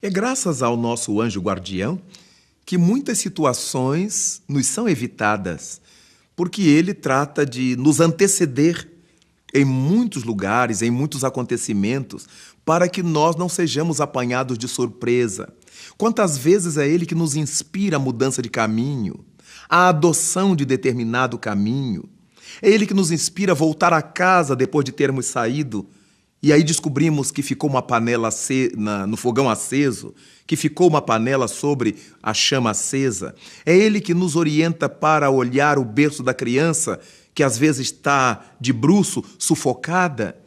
É graças ao nosso anjo guardião que muitas situações nos são evitadas, porque ele trata de nos anteceder em muitos lugares, em muitos acontecimentos, para que nós não sejamos apanhados de surpresa. Quantas vezes é ele que nos inspira a mudança de caminho, a adoção de determinado caminho. É ele que nos inspira a voltar a casa depois de termos saído e aí descobrimos que ficou uma panela no fogão aceso, que ficou uma panela sobre a chama acesa. É ele que nos orienta para olhar o berço da criança, que às vezes está de bruço, sufocada.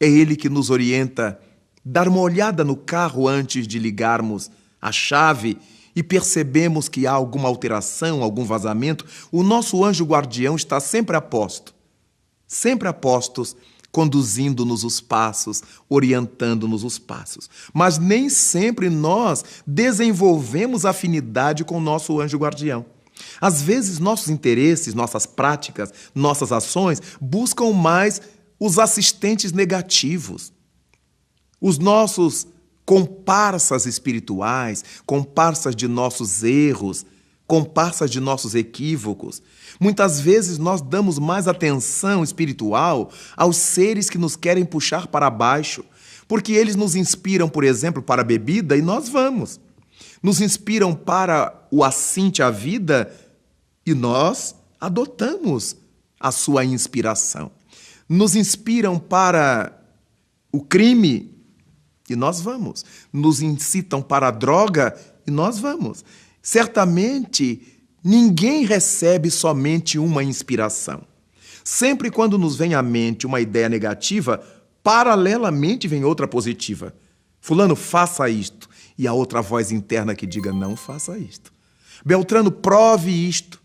É ele que nos orienta a dar uma olhada no carro antes de ligarmos a chave e percebemos que há alguma alteração, algum vazamento. O nosso anjo guardião está sempre a postos, conduzindo-nos os passos, orientando-nos os passos. Mas nem sempre nós desenvolvemos afinidade com o nosso anjo guardião. Às vezes, nossos interesses, nossas práticas, nossas ações buscam mais os assistentes negativos, os nossos comparsas espirituais, comparsas de nossos erros, comparsas de nossos equívocos. Muitas vezes nós damos mais atenção espiritual aos seres que nos querem puxar para baixo, porque eles nos inspiram, por exemplo, para a bebida e nós vamos. Nos inspiram para o assinte à vida e nós adotamos a sua inspiração. Nos inspiram para o crime e nós vamos. Nos incitam para a droga e nós vamos. Certamente, ninguém recebe somente uma inspiração. Sempre quando nos vem à mente uma ideia negativa, paralelamente vem outra positiva. Fulano, faça isto. E a outra voz interna que diga, não faça isto. Beltrano, prove isto.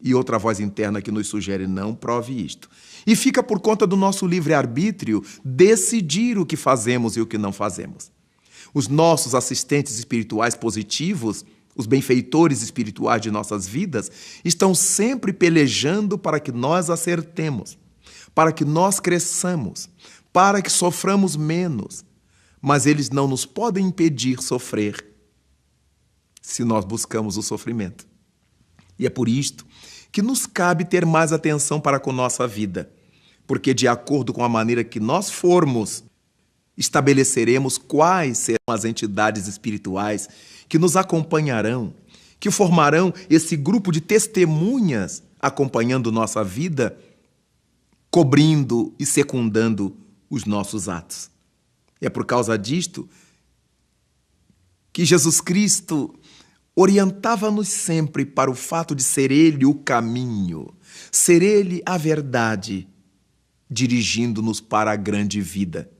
E outra voz interna que nos sugere, não prove isto. E fica por conta do nosso livre-arbítrio decidir o que fazemos e o que não fazemos. Os nossos assistentes espirituais positivos, os benfeitores espirituais de nossas vidas, estão sempre pelejando para que nós acertemos, para que nós cresçamos, para que soframos menos. Mas eles não nos podem impedir sofrer se nós buscamos o sofrimento. E é por isto que nos cabe ter mais atenção para com nossa vida, porque de acordo com a maneira que nós formos, estabeleceremos quais serão as entidades espirituais que nos acompanharão, que formarão esse grupo de testemunhas acompanhando nossa vida, cobrindo e secundando os nossos atos. É por causa disto que Jesus Cristo orientava-nos sempre para o fato de ser Ele o caminho, ser Ele a verdade, dirigindo-nos para a grande vida.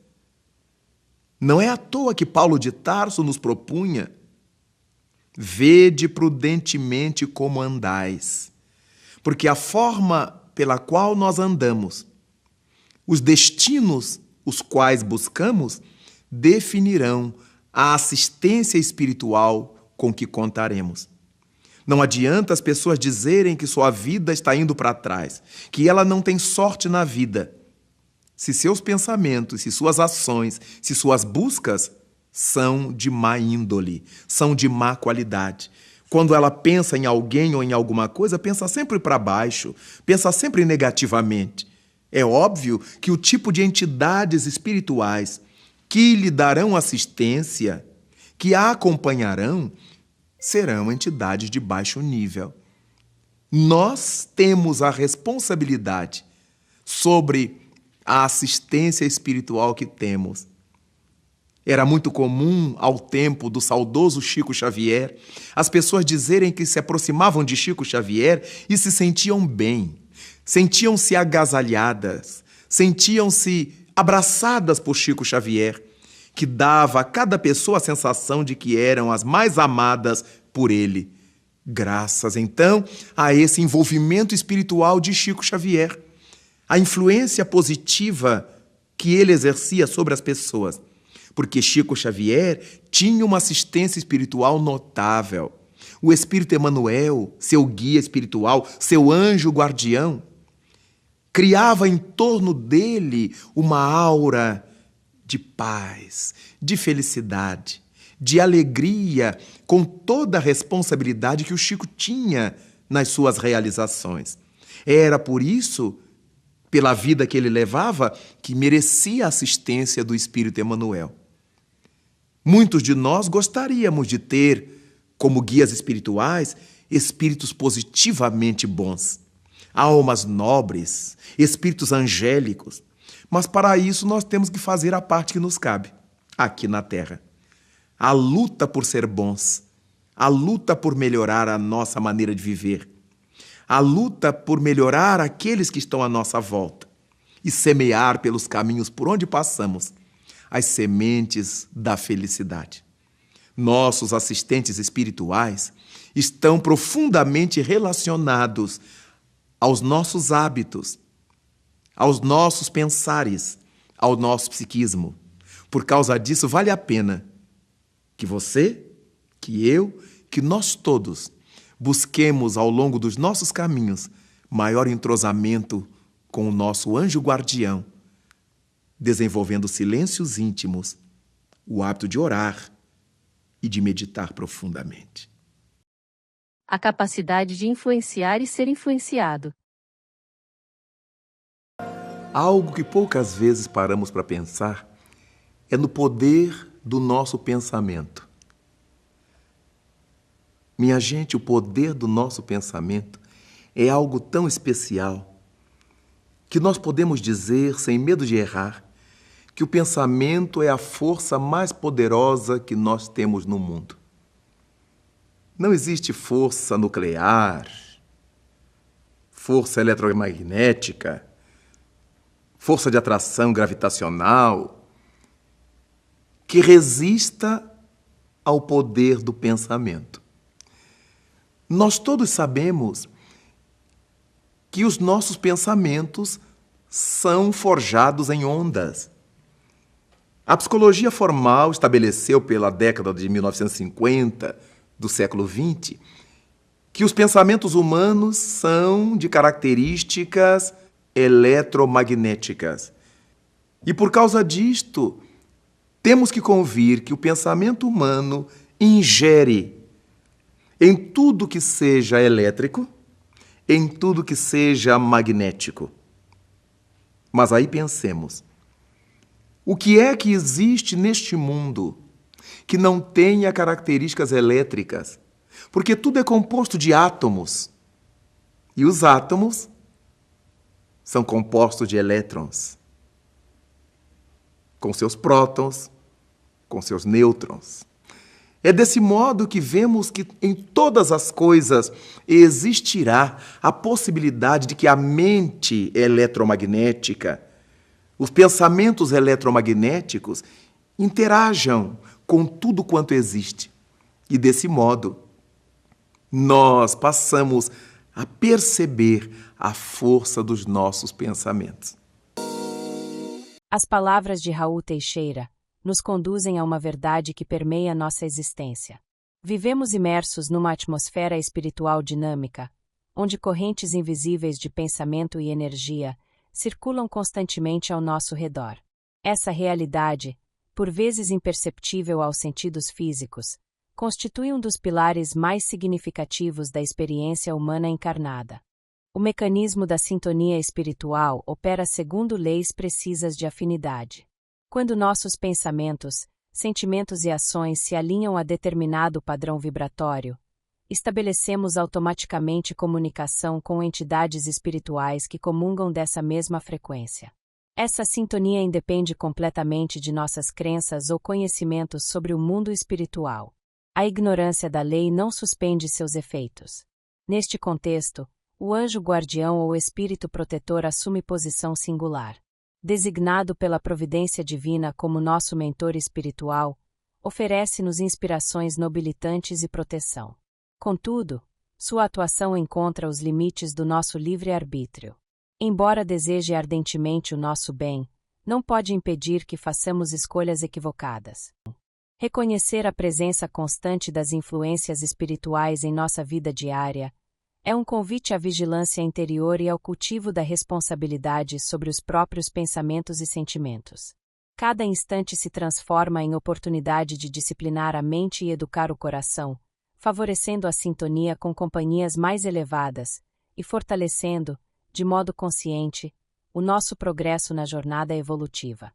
Não é à toa que Paulo de Tarso nos propunha: vede prudentemente como andais, porque a forma pela qual nós andamos, os destinos os quais buscamos, definirão a assistência espiritual com que contaremos. Não adianta as pessoas dizerem que sua vida está indo para trás, que ela não tem sorte na vida, se seus pensamentos, se suas ações, se suas buscas são de má índole, são de má qualidade. Quando ela pensa em alguém ou em alguma coisa, pensa sempre para baixo, pensa sempre negativamente. É óbvio que o tipo de entidades espirituais que lhe darão assistência, que a acompanharão, serão entidades de baixo nível. Nós temos a responsabilidade sobre a assistência espiritual que temos. Era muito comum, ao tempo do saudoso Chico Xavier, as pessoas dizerem que se aproximavam de Chico Xavier e se sentiam bem, sentiam-se agasalhadas, sentiam-se abraçadas por Chico Xavier, que dava a cada pessoa a sensação de que eram as mais amadas por ele. Graças, então, a esse envolvimento espiritual de Chico Xavier, a influência positiva que ele exercia sobre as pessoas, porque Chico Xavier tinha uma assistência espiritual notável. O Espírito Emmanuel, seu guia espiritual, seu anjo guardião, criava em torno dele uma aura de paz, de felicidade, de alegria com toda a responsabilidade que o Chico tinha nas suas realizações. Era por isso, pela vida que ele levava, que merecia a assistência do Espírito Emmanuel. Muitos de nós gostaríamos de ter, como guias espirituais, espíritos positivamente bons, almas nobres, espíritos angélicos. Mas para isso nós temos que fazer a parte que nos cabe, aqui na Terra. A luta por ser bons, a luta por melhorar a nossa maneira de viver, a luta por melhorar aqueles que estão à nossa volta e semear pelos caminhos por onde passamos as sementes da felicidade. Nossos assistentes espirituais estão profundamente relacionados aos nossos hábitos, aos nossos pensares, ao nosso psiquismo. Por causa disso, vale a pena que você, que eu, que nós todos busquemos ao longo dos nossos caminhos maior entrosamento com o nosso anjo guardião, desenvolvendo silêncios íntimos, o hábito de orar e de meditar profundamente. A capacidade de influenciar e ser influenciado. Algo que poucas vezes paramos para pensar é no poder do nosso pensamento. Minha gente, o poder do nosso pensamento é algo tão especial que nós podemos dizer, sem medo de errar, que o pensamento é a força mais poderosa que nós temos no mundo. Não existe força nuclear, força eletromagnética, força de atração gravitacional que resista ao poder do pensamento. Nós todos sabemos que os nossos pensamentos são forjados em ondas. A psicologia formal estabeleceu pela década de 1950 do século XX que os pensamentos humanos são de características eletromagnéticas. E por causa disto, temos que convir que o pensamento humano ingere em tudo que seja elétrico, em tudo que seja magnético. Mas aí pensemos, o que é que existe neste mundo que não tenha características elétricas? Porque tudo é composto de átomos. E os átomos são compostos de elétrons, com seus prótons, com seus nêutrons. É desse modo que vemos que em todas as coisas existirá a possibilidade de que a mente eletromagnética, os pensamentos eletromagnéticos interajam com tudo quanto existe. E desse modo, nós passamos a perceber a força dos nossos pensamentos. As palavras de Raul Teixeira nos conduzem a uma verdade que permeia nossa existência. Vivemos imersos numa atmosfera espiritual dinâmica, onde correntes invisíveis de pensamento e energia circulam constantemente ao nosso redor. Essa realidade, por vezes imperceptível aos sentidos físicos, constitui um dos pilares mais significativos da experiência humana encarnada. O mecanismo da sintonia espiritual opera segundo leis precisas de afinidade. Quando nossos pensamentos, sentimentos e ações se alinham a determinado padrão vibratório, estabelecemos automaticamente comunicação com entidades espirituais que comungam dessa mesma frequência. Essa sintonia independe completamente de nossas crenças ou conhecimentos sobre o mundo espiritual. A ignorância da lei não suspende seus efeitos. Neste contexto, o anjo guardião ou espírito protetor assume posição singular. Designado pela providência divina como nosso mentor espiritual, oferece-nos inspirações nobilitantes e proteção. Contudo, sua atuação encontra os limites do nosso livre-arbítrio. Embora deseje ardentemente o nosso bem, não pode impedir que façamos escolhas equivocadas. Reconhecer a presença constante das influências espirituais em nossa vida diária é um convite à vigilância interior e ao cultivo da responsabilidade sobre os próprios pensamentos e sentimentos. Cada instante se transforma em oportunidade de disciplinar a mente e educar o coração, favorecendo a sintonia com companhias mais elevadas e fortalecendo, de modo consciente, o nosso progresso na jornada evolutiva.